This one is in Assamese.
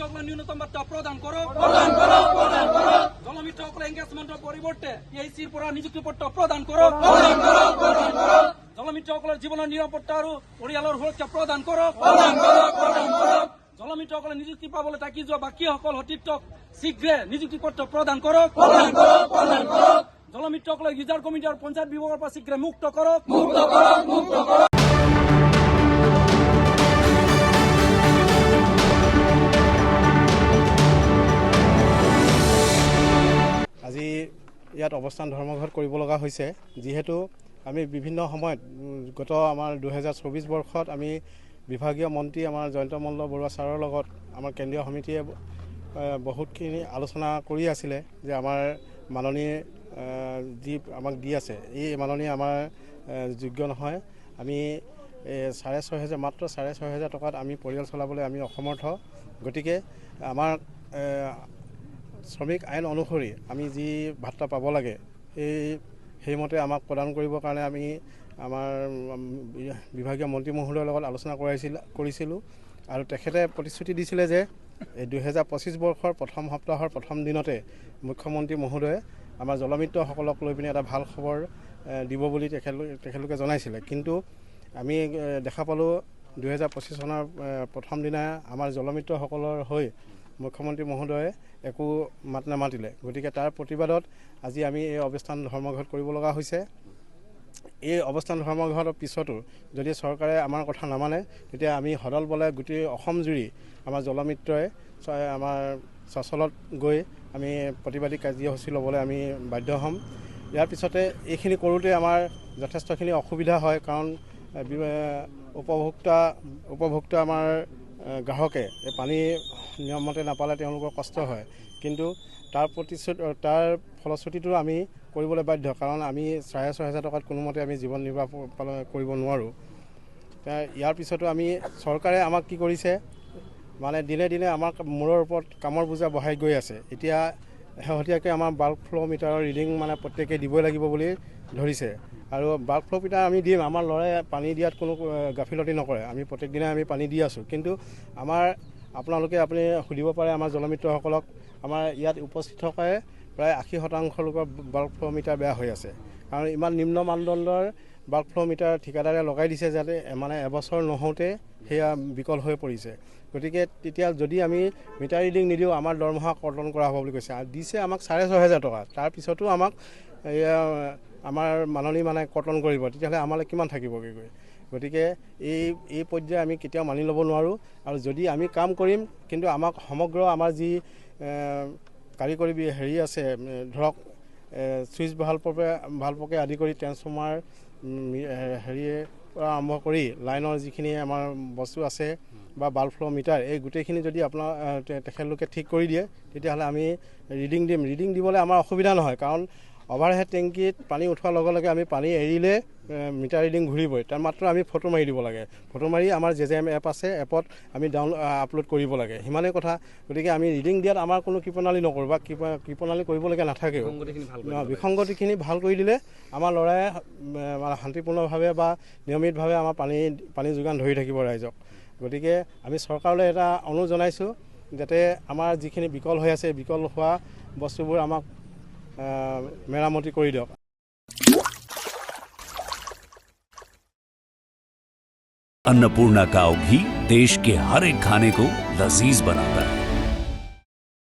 জলমিত্ৰসকলে ন্যূনতম ভাতা প্ৰদান কৰো জলমিত্ৰসকলে এঙ্গেজমেন্টেৰ পৰিবৰ্তে পিএইচিৰ পৰা নিযুক্তিপত্ৰ প্ৰদান কৰো জলমিত্ৰসকলেৰ জীবনেৰ নিৰাপত্তা আৰু পৰিয়ালৰ সুৰক্ষা প্ৰদান কৰো জলমিত্ৰসকলে নিযুক্তি পাবলৈ থাকি যোৱা বাকীসকল সতীৰ্থক শীঘ্ৰে নিযুক্তিপত্ৰ প্ৰদান কৰো জলমিত্ৰসকলে ৰিজাৰ্ভ কমিটি আৰু পঞ্চায়ত বিভাগৰ পৰা শীঘ্ৰে মুক্ত কৰো আজি ইয়াত অৱস্থান ধৰ্মঘট কৰিব লগা হৈছে যিহেতু আমি বিভিন্ন সময়ত গত আমাৰ 2024 বৰ্ষত আমি বিভাগীয় মন্ত্ৰী আমাৰ জয়ন্ত মল্ল বৰুৱা ছাৰৰ লগত আমাৰ কেন্দ্ৰীয় সমিতিয়ে বহুতখিনি আলোচনা কৰি আছিলে যে আমাৰ মাননীয়ে যি আমাক দি আছে এই মাননীয়ে আমাৰ যোগ্য নহয় আমি 6,500 মাত্ৰ 6,500 টকাত আমি পৰিয়াল চলাবলৈ আমি অসমৰ্থ গতিকে আমাৰ শ্ৰমিক আইন অনুসৰি আমি যি ভাত্তা পাব লাগে সেইমতে আমাক প্ৰদান কৰিবৰ কাৰণে আমি আমাৰ বিভাগীয় মন্ত্ৰী মহোদয়ৰ লগত আলোচনা কৰিছিলোঁ আৰু তেখেতে প্ৰতিশ্ৰুতি দিছিলে যে 2025 বৰ্ষৰ প্ৰথম সপ্তাহৰ প্ৰথম দিনতে মুখ্যমন্ত্ৰী মহোদয়ে আমাৰ জলমিত্ৰসকলক লৈ পিনে এটা ভাল খবৰ দিব বুলি তেখেতলোকে জনাইছিলে কিন্তু আমি দেখা পালোঁ 2025 চনৰ প্ৰথম দিনা আমাৰ জলমিত্ৰসকলৰ হৈ মুখ্যমন্ত্ৰী মহোদয়ে একো মাত নামাতিলে গতিকে তাৰ প্ৰতিবাদত আজি আমি এই অৱস্থান ধৰ্মঘট কৰিব লগা হৈছে এই অৱস্থান ধৰ্মঘটৰ পিছতো যদি চৰকাৰে আমাৰ কথা নামানে তেতিয়া আমি হদল বলে গোটেই অসম জুৰি আমাৰ জলমিত্ৰই আমাৰ চচলত গৈ আমি প্ৰতিবাদী কাৰ্যসূচী ল'বলৈ আমি বাধ্য হ'ম ইয়াৰ পিছতে এইখিনি কৰোঁতে আমাৰ যথেষ্টখিনি অসুবিধা হয় কাৰণ উপভোক্তা আমাৰ গ্ৰাহকে এই পানী নিয়মমতে নাপালে তেওঁলোকৰ কষ্ট হয় কিন্তু তাৰ ফলশ্ৰুতিটো আমি কৰিবলৈ বাধ্য কাৰণ আমি 6,500 টকাত কোনোমতে আমি জীৱন নিৰ্বাহ কৰিব নোৱাৰোঁ ইয়াৰ পিছতো আমি চৰকাৰে আমাক কি কৰিছে মানে দিনে দিনে আমাক মূৰৰ ওপৰত কামৰ বোজা বঢ়াই গৈ আছে এতিয়া শেহতীয়াকৈ আমাৰ বাল্ক ফ্ল' মিটাৰৰ ৰিডিং মানে প্ৰত্যেকে দিবই লাগিব বুলি ধৰিছে আৰু বাল্ক ফ্ল' মিটাৰ আমি দিম আমাৰ ল'ৰাই পানী দিয়াত কোনো গাফিলতি নকৰে আমি প্ৰত্যেক দিনাই আমি পানী দি আছোঁ কিন্তু আপুনি সুধিব পাৰে আমাৰ জলমিত্ৰসকলক আমাৰ ইয়াত উপস্থিত থকাই প্ৰায় 80% লোকৰ বাল্ক ফ্ল' মিটাৰ বেয়া হৈ আছে কাৰণ ইমান নিম্ন মানদণ্ডৰ বাল্ক ফ্ল' মিটাৰ ঠিকাদাৰে লগাই দিছে যাতে মানে এবছৰ নহওঁতে সেয়া বিকল হৈ পৰিছে গতিকে তেতিয়া যদি আমি মিটাৰ ৰিডিং নিদিওঁ আমাৰ দৰমহা কৰ্তন কৰা হ'ব বুলি কৈছে আৰু দিছে আমাক 6,500 টকা তাৰপিছতো আমাক আমাৰ মাননী মানে কৰ্তন কৰিব তেতিয়াহ'লে আমালৈ কিমান থাকিবগৈ গতিকে এই পৰ্যায়ে আমি কেতিয়াও মানি ল'ব নোৱাৰোঁ আৰু যদি আমি কাম কৰিম কিন্তু আমাক সমগ্ৰ আমাৰ যি কাৰিকৰী হেৰি আছে ধৰক চুইচ ভাল্বকে আদি কৰি ট্ৰেন্সফৰ্মাৰ হেৰিয়ে পৰা আৰম্ভ কৰি লাইনৰ যিখিনি আমাৰ বস্তু আছে বা বাল্ব ফ্ল' মিটাৰ এই গোটেইখিনি যদি তেখেতলোকে ঠিক কৰি দিয়ে তেতিয়াহ'লে আমি ৰিডিং দিবলৈ আমাৰ অসুবিধা নহয় কাৰণ অভাৰহেড টেংকিত পানী উঠোৱাৰ লগে লগে আমি পানী এৰিলে মিটাৰ ৰিডিং ঘূৰিবই তাৰ মাত্ৰ আমি ফটো মাৰি দিব লাগে ফটো মাৰি আমাৰ JJM এপ আছে এপত আমি আপলোড কৰিব লাগে সিমানেই কথা গতিকে আমি ৰিডিং দিয়াত আমাৰ কোনো কৃপণালী নকৰোঁ বা কৃপণালী কৰিবলগীয়া নাথাকেও বিসংগতিখিনি ভাল কৰি দিলে আমাৰ ল'ৰাই মানে শান্তিপূৰ্ণভাৱে বা নিয়মিতভাৱে আমাৰ পানী যোগান ধৰি থাকিব ৰাইজক গতিকে আমি চৰকাৰলৈ এটা অনুৰোধ জনাইছোঁ যাতে আমাৰ যিখিনি বিকল হৈ আছে বিকল হোৱা বস্তুবোৰ আমাক মেৰামতি কৰি দিয়ক अन्नपूर्णा काव घी देश के हर एक खाने को लजीज बनाता है।